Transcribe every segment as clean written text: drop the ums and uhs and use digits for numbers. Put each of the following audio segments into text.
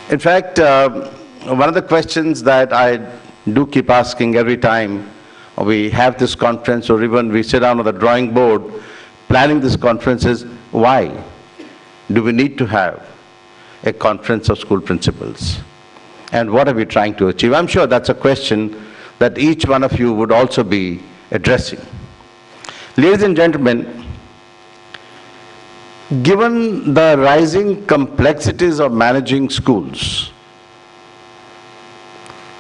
In fact, one of the questions that I do keep asking every time we have this conference or even we sit down on the drawing board planning this conference is, why do we need to have a conference of school principals? And what are we trying to achieve? I'm sure that's a question that each one of you would also be addressing. Ladies and gentlemen, given the rising complexities of managing schools,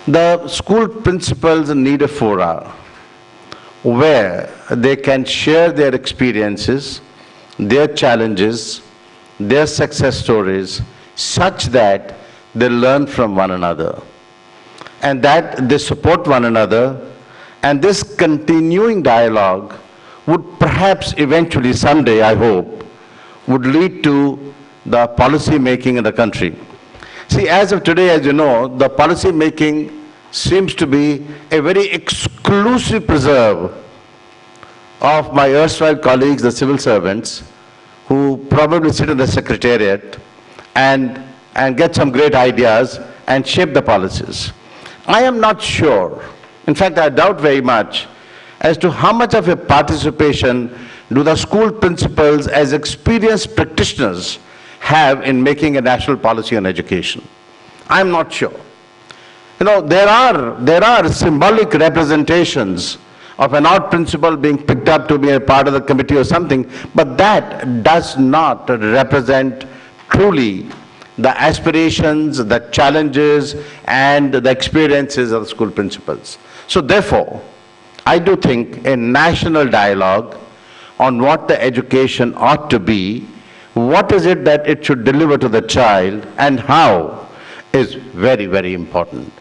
the school principals need a forum where they can share their experiences, their challenges, their success stories, such that they learn from one another and that they support one another, and this continuing dialogue would perhaps eventually someday, I hope, would lead to the policy making in the country. See, as of today, as you know, the policy making seems to be a very exclusive preserve of my erstwhile colleagues, the civil servants, who probably sit in the secretariat and get some great ideas and shape the policies. I am not sure, in fact I doubt very much, as to how much of a participation do the school principals as experienced practitioners have in making a national policy on education. I am not sure. You know, there are symbolic representations of an odd principal being picked up to be a part of the committee or something, but that does not represent truly the aspirations, the challenges, and the experiences of the school principals. So therefore, I do think a national dialogue on what the education ought to be, what is it that it should deliver to the child, and how is very, very important.